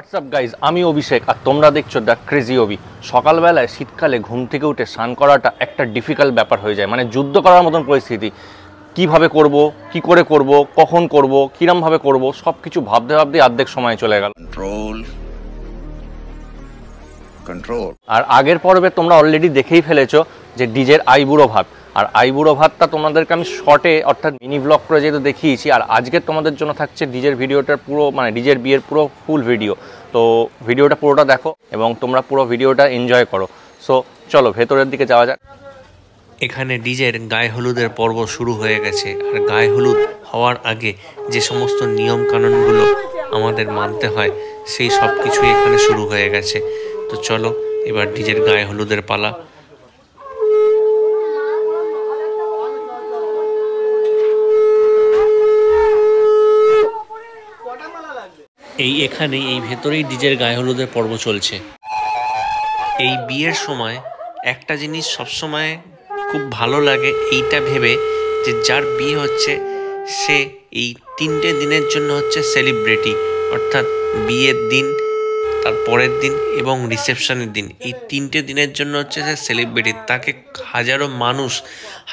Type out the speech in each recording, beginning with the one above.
WhatsApp guys, আমি অভিষেক আর তোমরা দেখছো দ্য ক্রেজি অভি। সকালবেলায় শীতকালে ঘুম থেকে উঠে স্নান করাটা একটা ডিফিকাল্ট ব্যাপার হয়ে যায়, মানে যুদ্ধ করার মতন পরিস্থিতি। কিভাবে করব, কি করে করব, কখন করব, কিরমভাবে করব, সব কিছু ভাবতে ভাবতে অর্ধেক সময় চলে গেল। কন্ট্রোল। আর আগের পর্বে তোমরা অলরেডি দেখেই ফেলেছো যে ডিজের আইবুড়ো ভাত, আর আইবুড়ো ভাতটা তোমাদেরকে আমি শর্টে অর্থাৎ মিনি ব্লগ করে যেহেতু দেখিয়েছি, আর আজকে তোমাদের জন্য থাকছে ডিজের ভিডিওটার পুরো, মানে ডিজের বিয়ের পুরো ফুল ভিডিও। তো ভিডিওটা পুরোটা দেখো এবং তোমরা পুরো ভিডিওটা এনজয় করো। সো চলো ভেতরের দিকে যাওয়া যাক। এখানে ডিজের গায়ে হলুদের পর্ব শুরু হয়ে গেছে, আর গায়ে হলুদ হওয়ার আগে যে সমস্ত নিয়ম কানুনগুলো আমাদের মানতে হয় সেই সব কিছুই এখানে শুরু হয়ে গেছে। তো চলো এবার ডিজের গায়ে হলুদের পালা। এই ভেতরেই ডিজের গায়ে হলুদের পর্ব চলছে। এই বিয়ের সময় একটা জিনিস সবসময় খুব ভালো লাগে, এইটা ভেবে যে যার বিয়ে হচ্ছে সে এই 3টে দিনের জন্য হচ্ছে সেলিব্রিটি, অর্থাৎ বিয়ের দিন, তার পরের দিন এবং রিসেপশনের দিন। এই 3টে দিনের জন্য হচ্ছে সে সেলিব্রিটি। তাকে হাজারো মানুষ,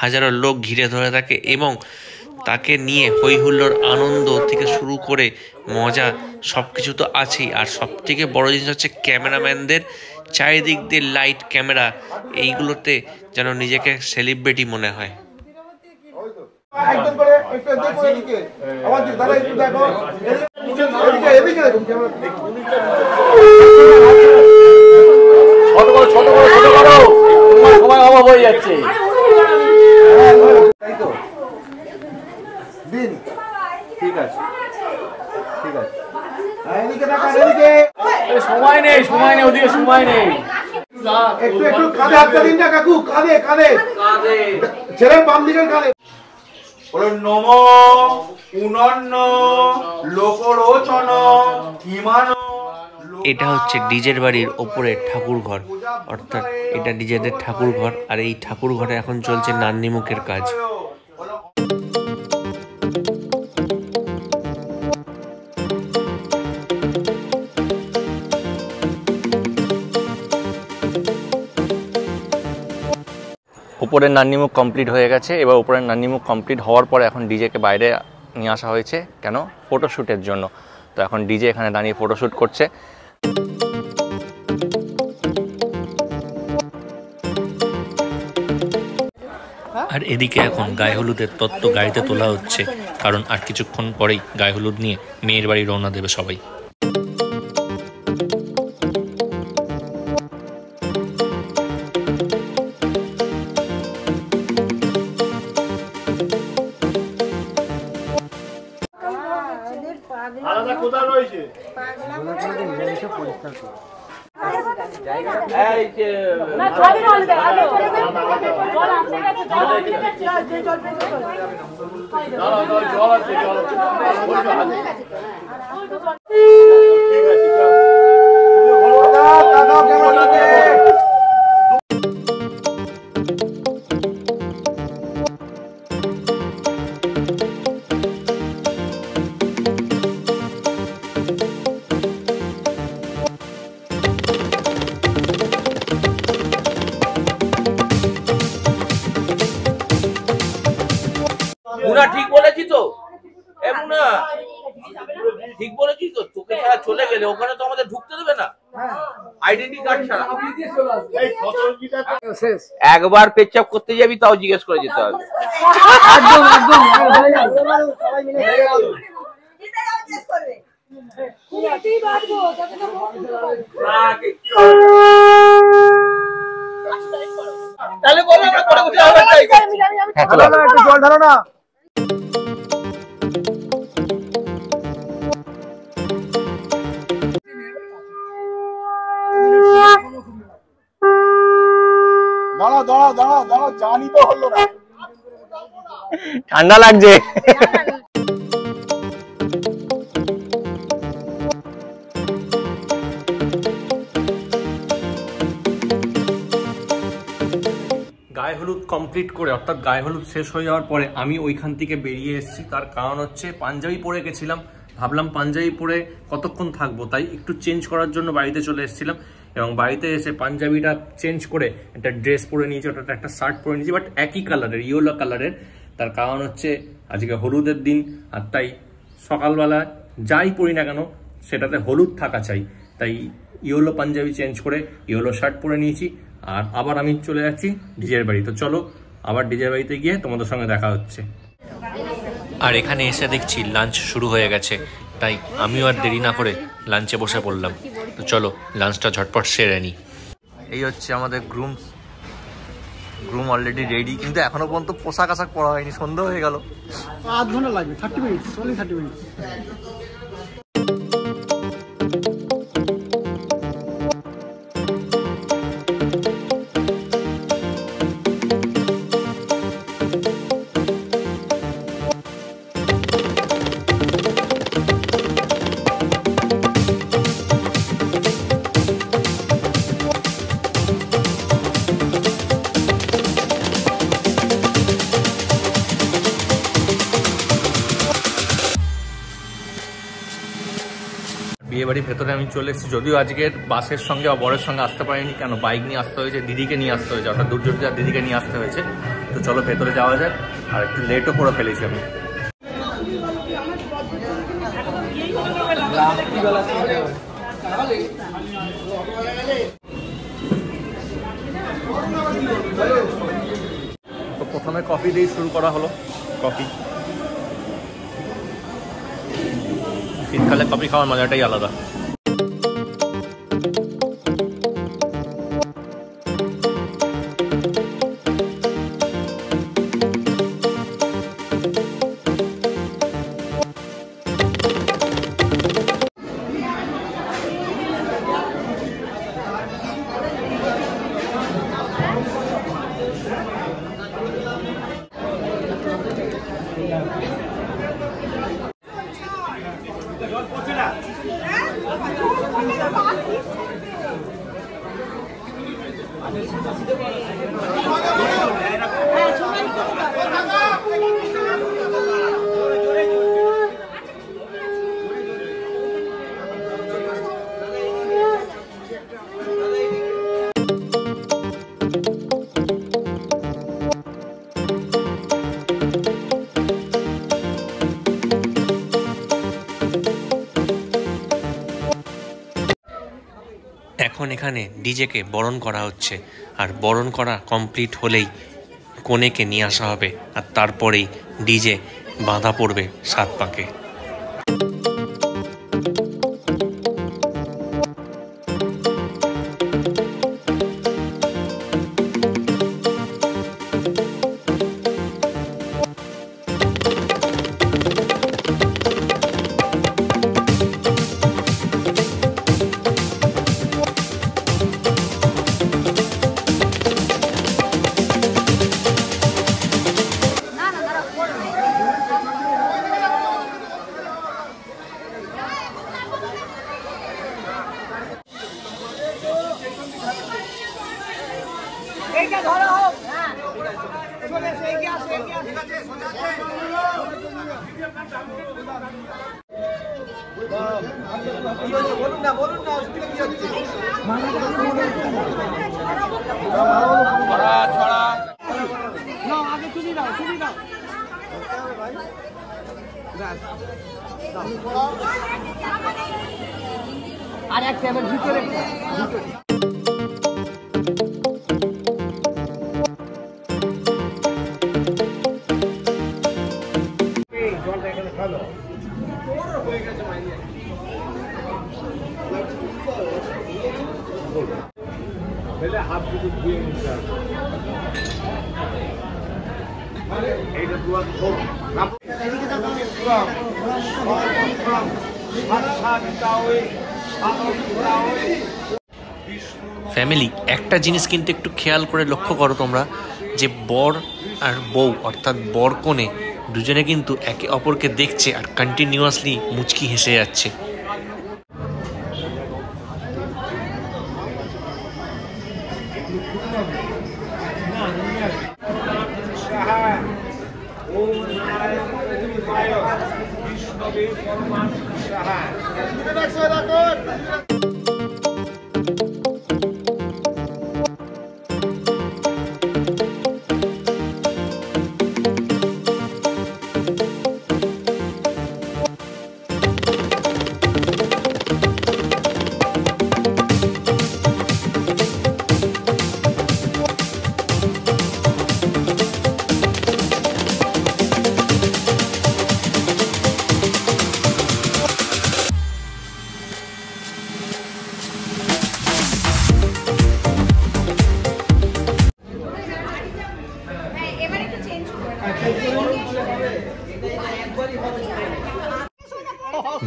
হাজারো লোক ঘিরে ধরে থাকে এবং তাকে নিয়ে হই হুল্লোড়, আনন্দ থেকে শুরু করে মজা সব কিছু তো আছেই। আর সব থেকে বড় জিনিস হচ্ছে ক্যামেরাম্যানদের চারিদিক দিয়ে লাইট, ক্যামেরা, এইগুলোতে যেন নিজেকে সেলিব্রিটি মনে হয়। সময় অভাব হয়ে যাচ্ছে। ঠিক আছে, ঠিক আছে, সময় নেই, সময় নেই, ওদিকে সময় নেই। একটু একটু কাঁধে হাতটা দিন না কাকু, কাঁধে কাঁধে ছেলের বাম দিকের কাঁধে। বলো নম পুনন্ন লোকরোচন হিমান। এটা হচ্ছে ডিজের বাড়ির ওপরে ঠাকুর ঘর, অর্থাৎ এটা ডিজেদের ঠাকুর ঘর। আর এই ঠাকুর ঘরে এখন চলছে নান্নিমুখের কাজ। উপরের নান্নিমুখ কমপ্লিট হয়ে গেছে। এবার উপরের নান্নিমুখ কমপ্লিট হওয়ার পরে এখন ডিজেকে বাইরে নিয়ে আসা হয়েছে, কেন? ফটোশ্যুটের জন্য। তো এখন ডিজে এখানে দাঁড়িয়ে ফটোশ্যুট করছে। আর এদিকে এখন গায়ে হলুদের তত্ত্ব গাড়িতে তোলা হচ্ছে, কারণ আর কিছুক্ষণ পরেই গায়ে হলুদ নিয়ে মেয়ের বাড়ি রওনা দেবে সবাই। ঠিক বলেছি তো, এমনা ঠিক বলেছি তো। তোকে ছাড়া চলে গেলে ওখানে তো আমাদের ঢুকতে দেবে না, আইডেন্টি কার্ড ছাড়া। একবার পেচ্ছাপ করতে যাবি তাও জিজ্ঞেস করে যেতে হবে। একদম একদম তাহলে বলো আমরা করে বসে হবে। একটু জল ঢালো না। দাঁড়াও দাঁড়াও দাঁড়াও দাঁড়াও, জানি তো হলো না, ঠান্ডা লাগছে। গায়ে হলুদ কমপ্লিট করে, অর্থাৎ গায়ে হলুদ শেষ হয়ে যাওয়ার পরে আমি ওইখান থেকে বেরিয়ে এসেছি। তার কারণ হচ্ছে পাঞ্জাবি পরে গেছিলাম, ভাবলাম পাঞ্জাবি পরে কতক্ষণ থাকবো, তাই একটু চেঞ্জ করার জন্য বাড়িতে চলে এসেছিলাম এবং বাড়িতে এসে পাঞ্জাবিটা চেঞ্জ করে একটা ড্রেস পরে নিয়েছি, ওটাতে একটা শার্ট পরে নিয়েছি, বাট একই কালারের, ইয়েলো কালারের। তার কারণ হচ্ছে আজকে হলুদের দিন, আর তাই সকালবেলা যাই পরি না কেন সেটাতে হলুদ থাকা চাই, তাই ইয়েলো পাঞ্জাবি চেঞ্জ করে ইয়েলো শার্ট পরে নিয়েছি। আর আবার আমি চলে যাচ্ছি ডিজের বাড়ি। তো চলো আবার ডিজের বাড়িতে গিয়ে তোমাদের সঙ্গে দেখা হচ্ছে। আর এখানে এসে দেখছি লাঞ্চ শুরু হয়ে গেছে, তাই আমিও আর দেরি না করে লাঞ্চে বসে পড়লাম। তো চলো লাঞ্চটা ঝটপট সেরে নিই। এই হচ্ছে আমাদের গ্রুম অলরেডি রেডি, কিন্তু এখনো পর্যন্ত পোশাক আশাক পরা হয়নি, সন্ধ্যা হয়ে গেল। আধ ঘন্টা লাগবে, 30 মিনিট, only 30 মিনিট। বিয়ে বাড়ির ভেতরে আমি চলে এসেছি, যদিও আজকের বাসের সঙ্গে বা বরের সঙ্গে আসতে পারিনি, কেন বাইক নিয়ে আসতে হয়েছে, দিদিকে নিয়ে আসতে হয়েছে, অর্থাৎ দুর্যোগজার দিদিকে নিয়ে আসতে হয়েছে। তো চলো ভেতরে যাওয়া যাক, আর একটু লেটও করে ফেলেছি আমি। তো প্রথমে কফি দিয়ে শুরু করা হলো। কফি, শীতকালে কফি খাওয়ার মজাটাই আলাদা। এখন এখানে ডিজেকে বরণ করা হচ্ছে, আর বরণ করা কমপ্লিট হলেই কনেকে নিয়ে আসা হবে, আর তারপরেই ডিজে বাঁধা পড়বে 7 পাকে। আর এক টেবিল ভিতরে হাত দুটো ধুয়ে নিতে হবে। এইটা দুয়ার ফ্যামিলি, একটা জিনিস কিন্তু একটু খেয়াল করে লক্ষ্য করো তোমরা, যে বর আর বউ অর্থাৎ বর কনে দুজনে কিন্তু একে অপরকে দেখছে আর কন্টিনিউয়াসলি মুচকি হেসে যাচ্ছে। বৈষ্ণবে পরমাত্মা।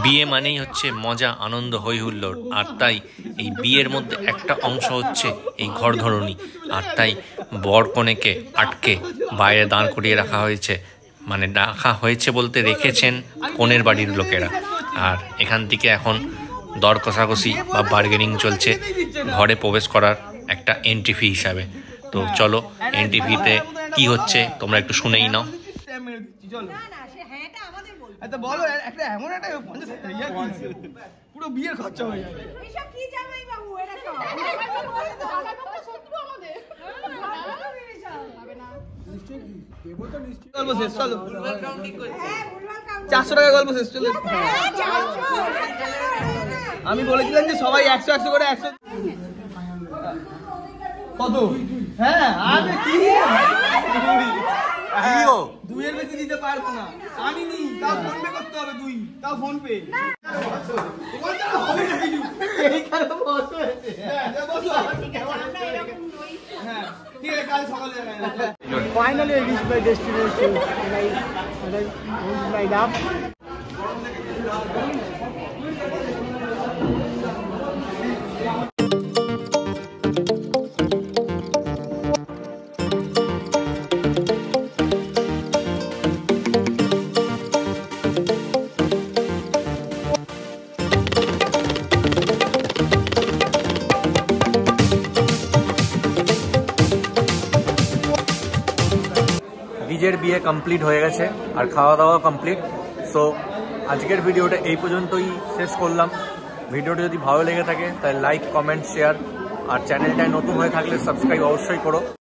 বিয়ে মানেই হচ্ছে মজা, আনন্দ, হই হুল্লোড়। আর তাই এই বিয়ের মধ্যে একটা অংশ হচ্ছে এই ঘরধরণী। আর তাই বর কনেকে আটকে বাইরে দাঁড় করিয়ে রাখা হয়েছে, মানে রাখা হয়েছে বলতে রেখেছেন কনের বাড়ির লোকেরা। আর এখান থেকে এখন দর কষাকষি বা বার্গেনিং চলছে ঘরে প্রবেশ করার একটা এন্ট্রি ফি হিসাবে। তো চলো এন্ট্রি ফিতে কি হচ্ছে তোমরা একটু শুনেই নাও। বলো একটা এমন একটা পুরো বিয়ের খরচা হয়ে যাবে। গল্প শেষ, চলো 400 টাকা গল্প শেষ, চলো। আমি বলেছিলাম যে সবাই 100 করে 100 কত? হ্যাঁ আরে কি দুইয়ের বেশি দিতে পারবো না আমি নি, তাও ফোন পে করতে হবে, দুই তাও phone pay. Finally I reached my destination and I love. ডিজের বিয়ে কমপ্লিট হয়ে গেছে আর খাওয়া দাওয়া কমপ্লিট। সো আজকের ভিডিওটা এই পর্যন্তই শেষ করলাম। ভিডিওটা যদি ভালো লেগে থাকে তাহলে লাইক, কমেন্ট, শেয়ার, আর চ্যানেলটায় নতুন হয়ে থাকলে সাবস্ক্রাইব অবশ্যই করো।